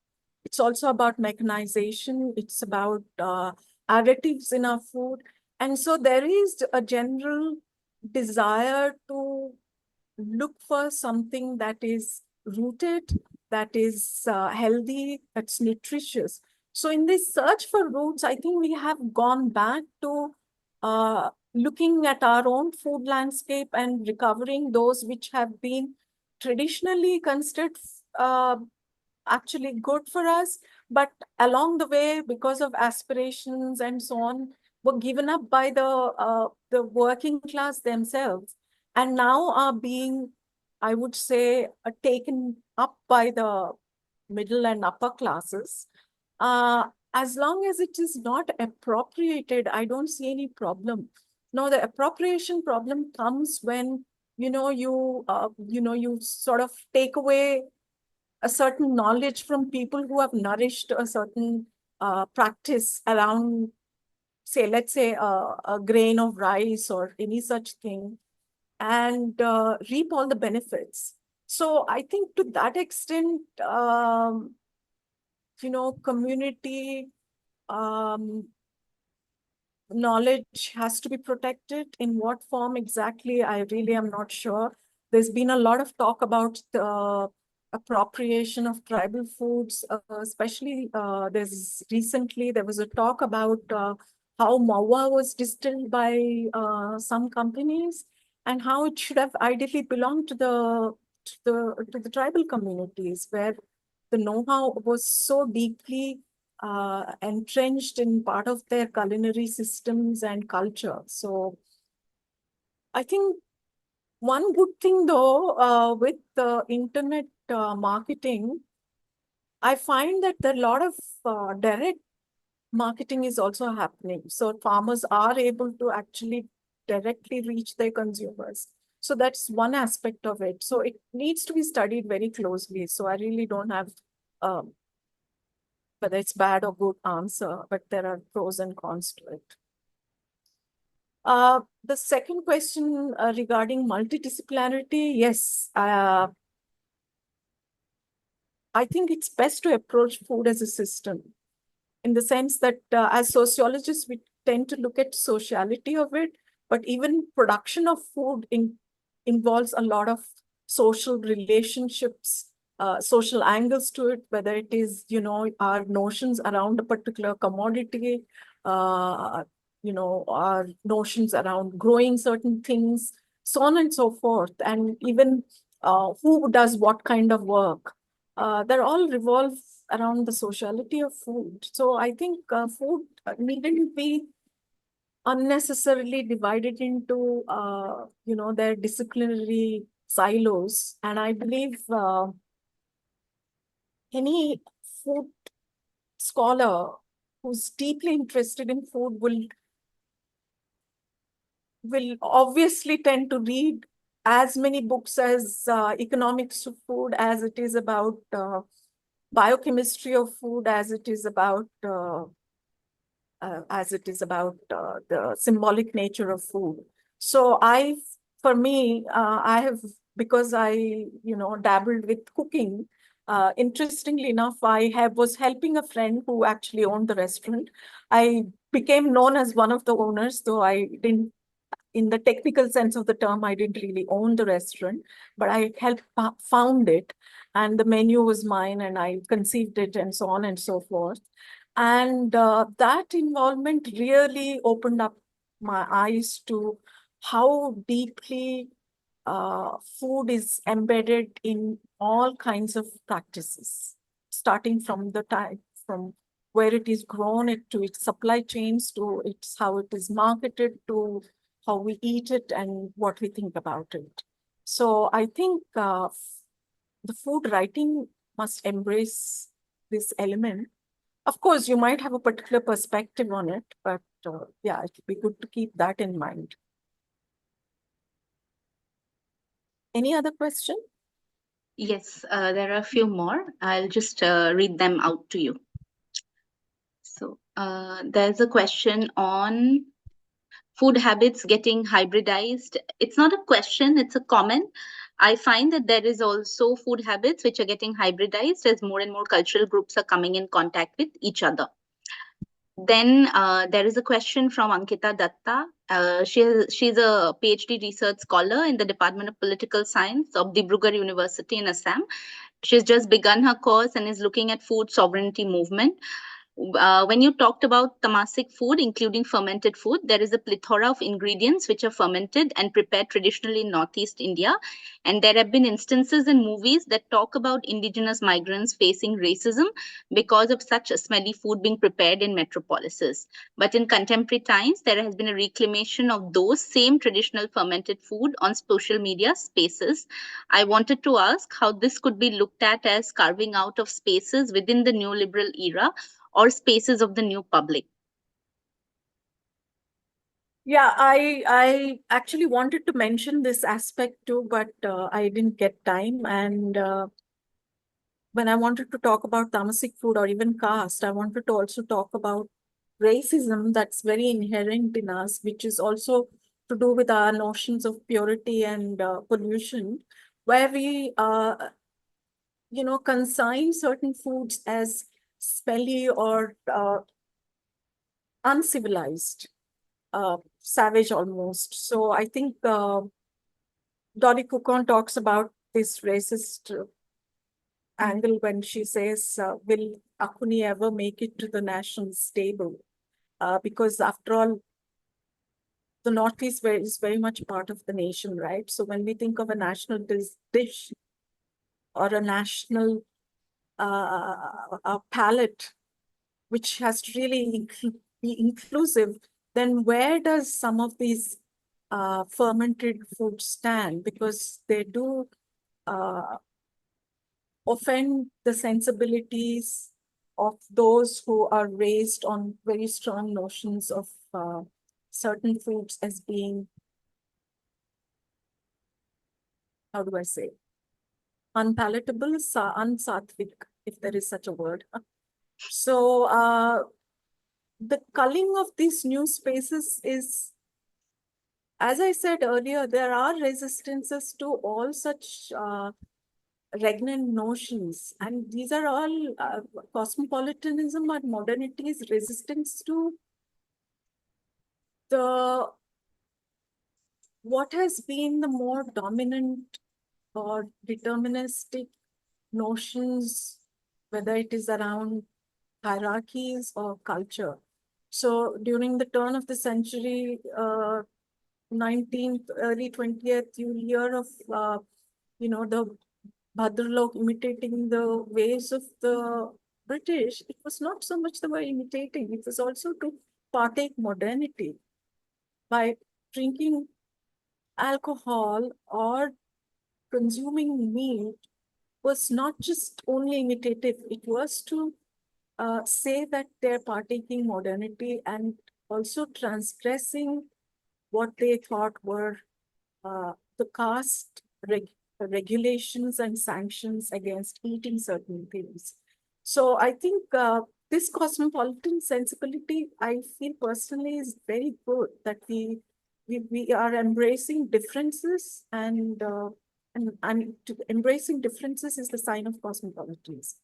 It's also about mechanization. It's about additives in our food. And so there is a general desire to look for something that is rooted, that is healthy, that's nutritious. So in this search for roots, I think we have gone back to looking at our own food landscape and recovering those which have been traditionally considered actually good for us, but along the way, because of aspirations and so on, were given up by the working class themselves, and now are being, I would say, taken up by the middle and upper classes. As long as it is not appropriated, I don't see any problem. No, the appropriation problem comes when, you sort of take away a certain knowledge from people who have nourished a certain practice around, say, let's say a grain of rice or any such thing, and reap all the benefits. So I think to that extent, community um, knowledge has to be protected. In what form exactly, I really am not sure. There's been a lot of talk about the appropriation of tribal foods, especially there was a talk about how mawa was distilled by some companies, and how it should have ideally belonged to the tribal communities, where the know-how was so deeply entrenched in part of their culinary systems and culture. So I think one good thing though, with the internet marketing, I find that there are a lot of direct marketing is also happening. So farmers are able to actually directly reach their consumers. So that's one aspect of it. So it needs to be studied very closely. So I really don't have um, whether it's bad or good answer, but there are pros and cons to it. The second question regarding multidisciplinarity, yes, I think it's best to approach food as a system, in the sense that as sociologists, we tend to look at sociality of it, but even production of food involves a lot of social relationships, social angles to it, whether it is, our notions around a particular commodity, uh, our notions around growing certain things, so on and so forth, and even who does what kind of work. They're all revolve around the sociality of food. So I think food needn't be unnecessarily divided into, their disciplinary silos. And I believe any food scholar who's deeply interested in food will obviously tend to read as many books as economics of food, as it is about biochemistry of food, as it is about the symbolic nature of food. So for me, I have, because I, dabbled with cooking. Interestingly enough, was helping a friend who actually owned the restaurant. I became known as one of the owners, though I didn't, in the technical sense of the term, I didn't really own the restaurant, but I helped found it, and the menu was mine, and I conceived it, and so on and so forth. And that involvement really opened up my eyes to how deeply food is embedded in all kinds of practices, starting from the time from where it is grown, it to its supply chains, to its how it is marketed, to how we eat it and what we think about it. So I think the food writing must embrace this element. Of course, you might have a particular perspective on it, but yeah, it would be good to keep that in mind. Any other question? Yes, there are a few more. I'll just read them out to you. So there's a question on food habits getting hybridized. It's not a question, it's a comment. I find that there is also food habits which are getting hybridized as more and more cultural groups are coming in contact with each other. Then there is a question from Ankita Datta. She's a PhD research scholar in the Department of Political Science of Dibrugarh University in Assam. She's just begun her course and is looking at food sovereignty movement. When you talked about tamasic food, including fermented food, there is a plethora of ingredients which are fermented and prepared traditionally in Northeast India. And there have been instances in movies that talk about indigenous migrants facing racism because of such smelly food being prepared in metropolises. But in contemporary times, there has been a reclamation of those same traditional fermented food on social media spaces. I wanted to ask how this could be looked at as carving out of spaces within the neoliberal era or spaces of the new public. Yeah, I actually wanted to mention this aspect too, but I didn't get time. And when I wanted to talk about tamasic food or even caste, I wanted to also talk about racism that's very inherent in us, which is also to do with our notions of purity and pollution, where we, consign certain foods as smelly or uncivilized, savage almost. So I think Dolly Cookon talks about this racist angle when she says, will Akuni ever make it to the national stable? Because after all, the Northeast is very much part of the nation, right? So when we think of a national dish or a national palate, which has to really be inclusive, then where does some of these fermented foods stand? Because they do uh, offend the sensibilities of those who are raised on very strong notions of certain foods as being, how do I say, unpalatable, unsattvic, if there is such a word. So the culling of these new spaces is, as I said earlier, there are resistances to all such regnant notions. And these are all cosmopolitanism and modernity's resistance to the what has been the more dominant or deterministic notions, whether it is around hierarchies or culture. So during the turn of the century, 19th, early 20th, you hear of, the Bhadralok imitating the ways of the British. It was not so much the way imitating, it was also to partake modernity by drinking alcohol or consuming meat was not just only imitative, it was to say that they're partaking modernity and also transgressing what they thought were the caste regulations and sanctions against eating certain things. So I think this cosmopolitan sensibility, I feel personally, is very good that we are embracing differences and embracing differences is the sign of cosmopolitanism.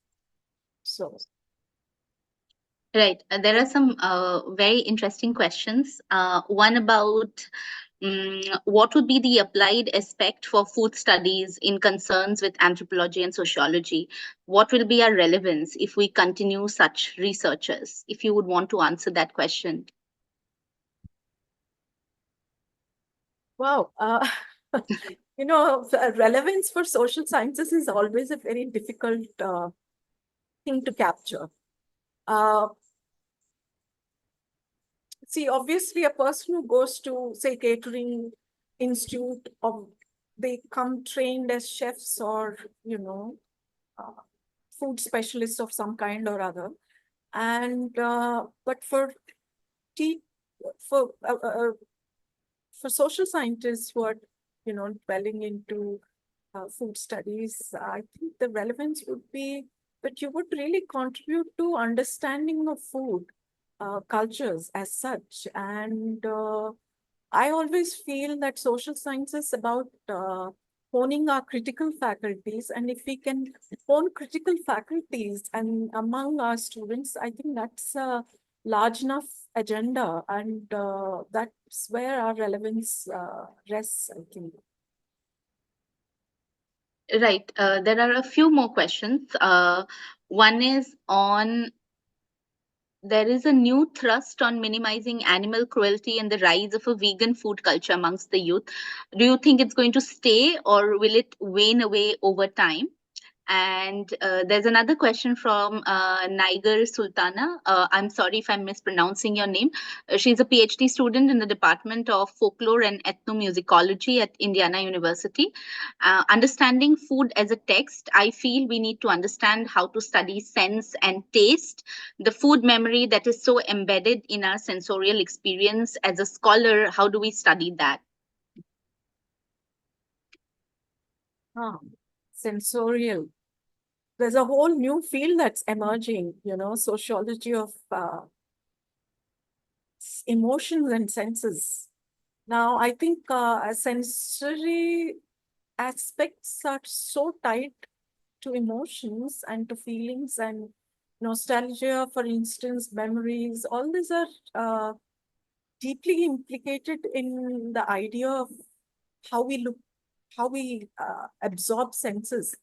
So Right. There are some very interesting questions. One about what would be the applied aspect for food studies in concerns with anthropology and sociology? What will be our relevance if we continue such researchers? If you would want to answer that question. wow, relevance for social sciences is always a very difficult thing to capture. Uh, See, obviously, a person who goes to, say, catering institute, or they come trained as chefs or, uh, food specialists of some kind or other. And but te- for uh, uh, uh, for social scientists who are, dwelling into food studies, I think the relevance would be that you would really contribute to understanding of food cultures as such. And I always feel that social science is about honing our critical faculties. And if we can hone critical faculties and among our students, I think that's a large enough agenda. And that's where our relevance rests, I think. Right. There are a few more questions. One is on there is a new thrust on minimizing animal cruelty and the rise of a vegan food culture amongst the youth. Do you think it's going to stay or will it wane away over time? And there's another question from Niger Sultana. I'm sorry if I'm mispronouncing your name. She's a PhD student in the Department of Folklore and Ethnomusicology at Indiana University. Understanding food as a text, I feel we need to understand how to study sense and taste, the food memory that is so embedded in our sensorial experience. As a scholar, how do we study that? Sensorial. There's a whole new field that's emerging, sociology of emotions and senses. Now, I think sensory aspects are so tied to emotions and to feelings and nostalgia, for instance, memories. All these are deeply implicated in the idea of how we look, how we absorb senses.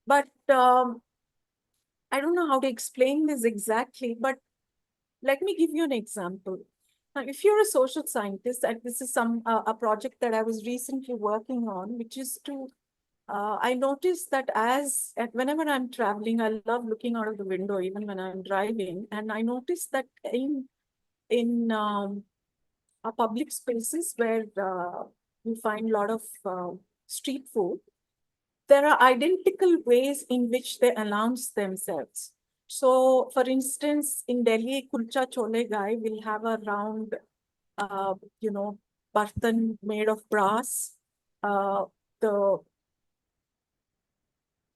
But I don't know how to explain this exactly, but let me give you an example. Now, if you're a social scientist, and this is a project that I was recently working on, which is to I noticed that whenever I'm traveling, I love looking out of the window, even when I'm driving, and I noticed that in public spaces where you find a lot of street food, there are identical ways in which they announce themselves. So, for instance, in Delhi, Kulcha Chole Gai will have a round, uh, you know, bartan made of brass. The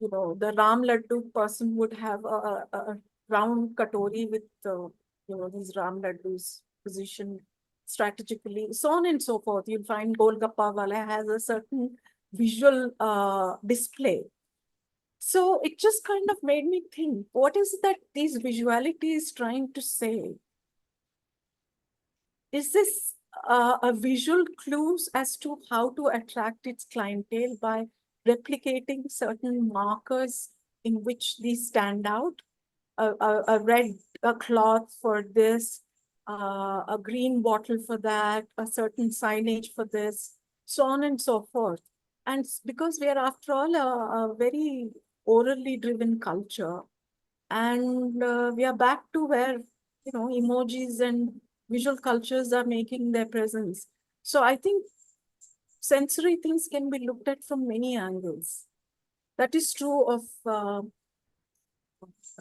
the Ram Laddu person would have a round katori with, these Ram Laddus positioned strategically, so on and so forth. You'll find Golgappa Wala has a certain visual display. So it just kind of made me think, what is that these visualities trying to say? Is this a visual clues as to how to attract its clientele by replicating certain markers in which these stand out? A red cloth for this, a green bottle for that, a certain signage for this, so on and so forth. And because we are, after all, a very orally driven culture, and we are back to where, emojis and visual cultures are making their presence. So I think sensory things can be looked at from many angles. That is true of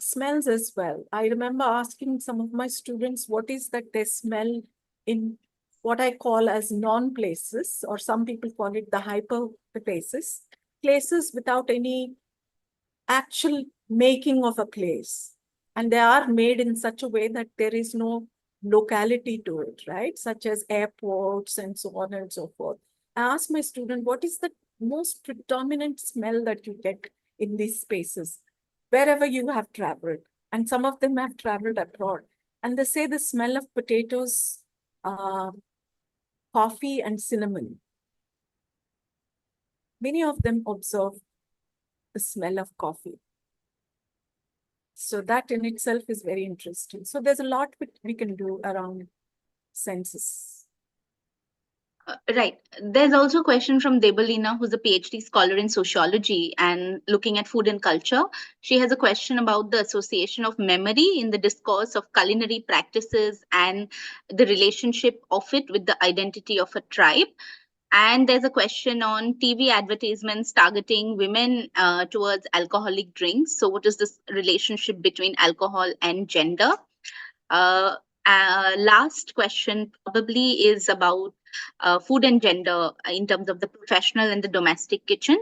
smells as well. I remember asking some of my students what is that they smell in what I call as non-places, or some people call it the hyper places, places without any actual making of a place. And they are made in such a way that there is no locality to it, right? Such as airports and so on and so forth. I asked my student, what is the most predominant smell that you get in these spaces, wherever you have traveled? And some of them have traveled abroad. And they say the smell of potatoes, uh, coffee, and cinnamon. Many of them observe the smell of coffee. So that in itself is very interesting. So there's a lot we can do around senses. Right. There's also a question from Debalina, who's a PhD scholar in sociology and looking at food and culture. She has a question about the association of memory in the discourse of culinary practices and the relationship of it with the identity of a tribe. And there's a question on TV advertisements targeting women towards alcoholic drinks. So, what is this relationship between alcohol and gender? Uh, Last question probably is about food and gender in terms of the professional and the domestic kitchen.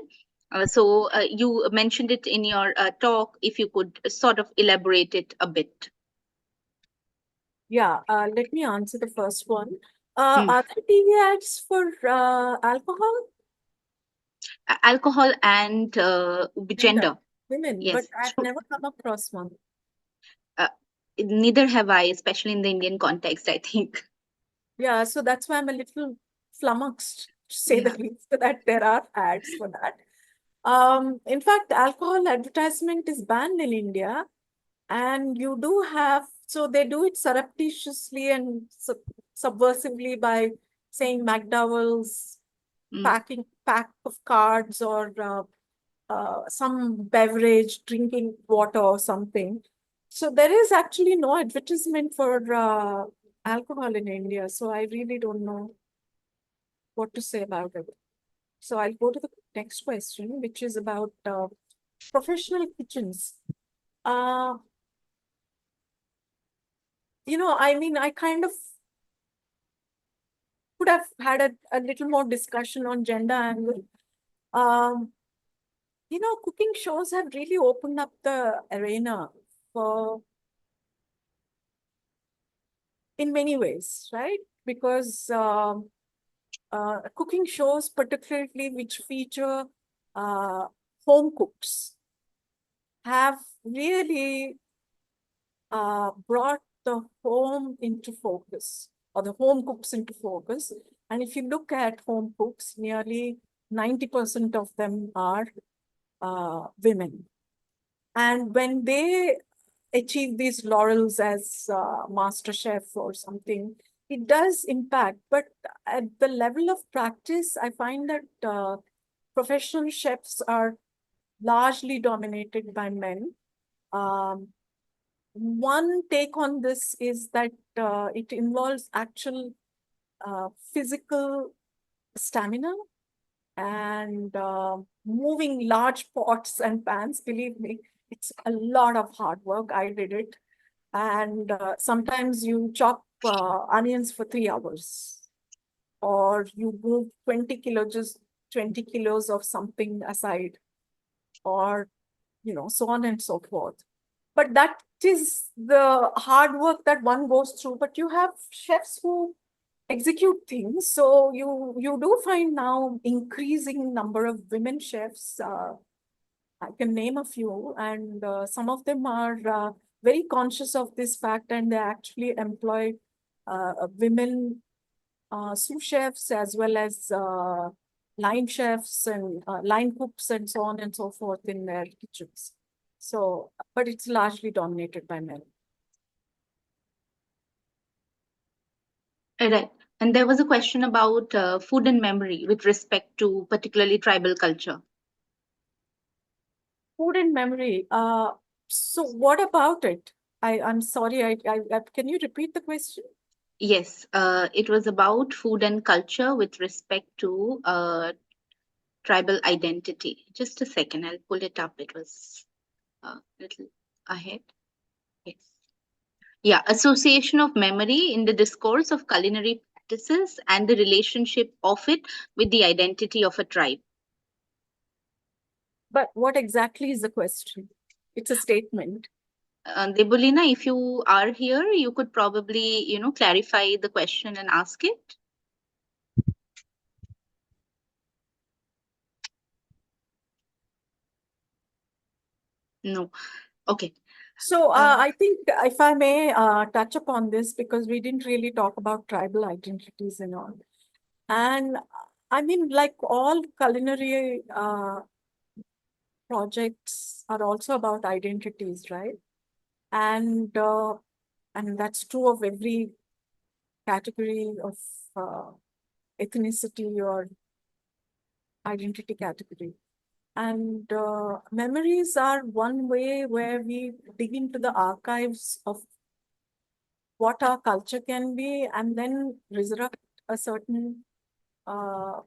You mentioned it in your talk. If you could sort of elaborate it a bit. Yeah, let me answer the first one. Hmm. Are there TV ads for alcohol? Alcohol and Gender, gender. women, but Yes. I've never come across one. Uh, Neither have I, especially in the Indian context, I think. Yeah, so that's why I'm a little flummoxed, to say the Yeah. least, that there are ads for that. In fact, alcohol advertisement is banned in India, and you do have, so they do it surreptitiously and subversively by saying McDowell's Mm. pack of cards, or some beverage, drinking water or something. So there is actually no advertisement for alcohol in India. So I really don't know what to say about it. So I'll go to the next question, which is about professional kitchens. Uh, I mean, I kind of could have had a little more discussion on gender angle. Um, Cooking shows have really opened up the arena for in many ways, right? Because cooking shows, particularly which feature uh, home cooks, have really brought the home into focus, or the home cooks into focus. And if you look at home cooks, nearly 90% of them are women. And when they achieve these laurels as master chef or something, it does impact. But at the level of practice, I find that professional chefs are largely dominated by men. Um, One take on this is that it involves actual physical stamina and moving large pots and pans. Believe me, it's a lot of hard work. I did it. And sometimes you chop onions for 3 hours, or you move 20 kilos of something aside, or, so on and so forth. But that is the hard work that one goes through. But you have chefs who execute things. So you do find now increasing number of women chefs. I can name a few, and some of them are very conscious of this fact, and they actually employ women sous chefs as well as line chefs and line cooks and so on and so forth in their kitchens. So, but it's largely dominated by men. Right. And there was a question about food and memory with respect to particularly tribal culture. Food and memory. So what about it? I'm sorry. Can you repeat the question? Yes, it was about food and culture with respect to tribal identity. Just a second, I'll pull it up. It was a little ahead. Yes. Yeah, association of memory in the discourse of culinary practices and the relationship of it with the identity of a tribe. But what exactly is the question? It's a statement. Debulina, if you are here, you could probably, clarify the question and ask it. No. Okay. So I think if I may touch upon this, because we didn't really talk about tribal identities and all. And I mean, like all culinary projects are also about identities, right? And that's true of every category of uh, ethnicity or identity category. And memories are one way where we dig into the archives of what our culture can be and then resurrect a certain uh,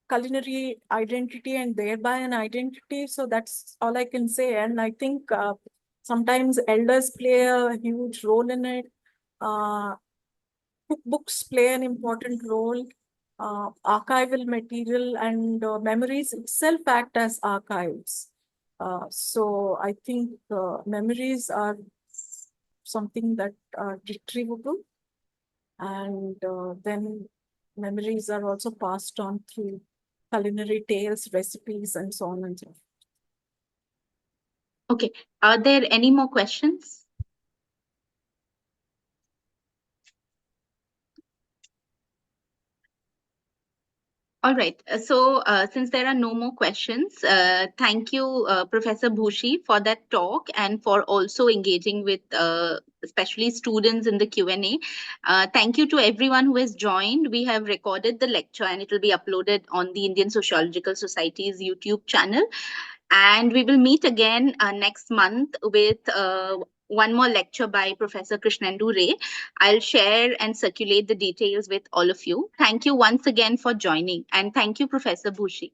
culinary identity and thereby an identity. So that's all I can say. And I think sometimes elders play a huge role in it. Uh, Cookbooks play an important role. Archival material and memories itself act as archives. So I think memories are something that are retrievable, and then memories are also passed on through culinary tales, recipes, and so on and so forth. Okay. Are there any more questions? All right. Since there are no more questions, thank you, Professor Bhushi, for that talk and for also engaging with especially students in the Q&A. Thank you to everyone who has joined. We have recorded the lecture and it will be uploaded on the Indian Sociological Society's YouTube channel. And we will meet again next month with one more lecture by Professor Krishnendu Ray. I'll share and circulate the details with all of you. Thank you once again for joining. And thank you, Professor Bhushi.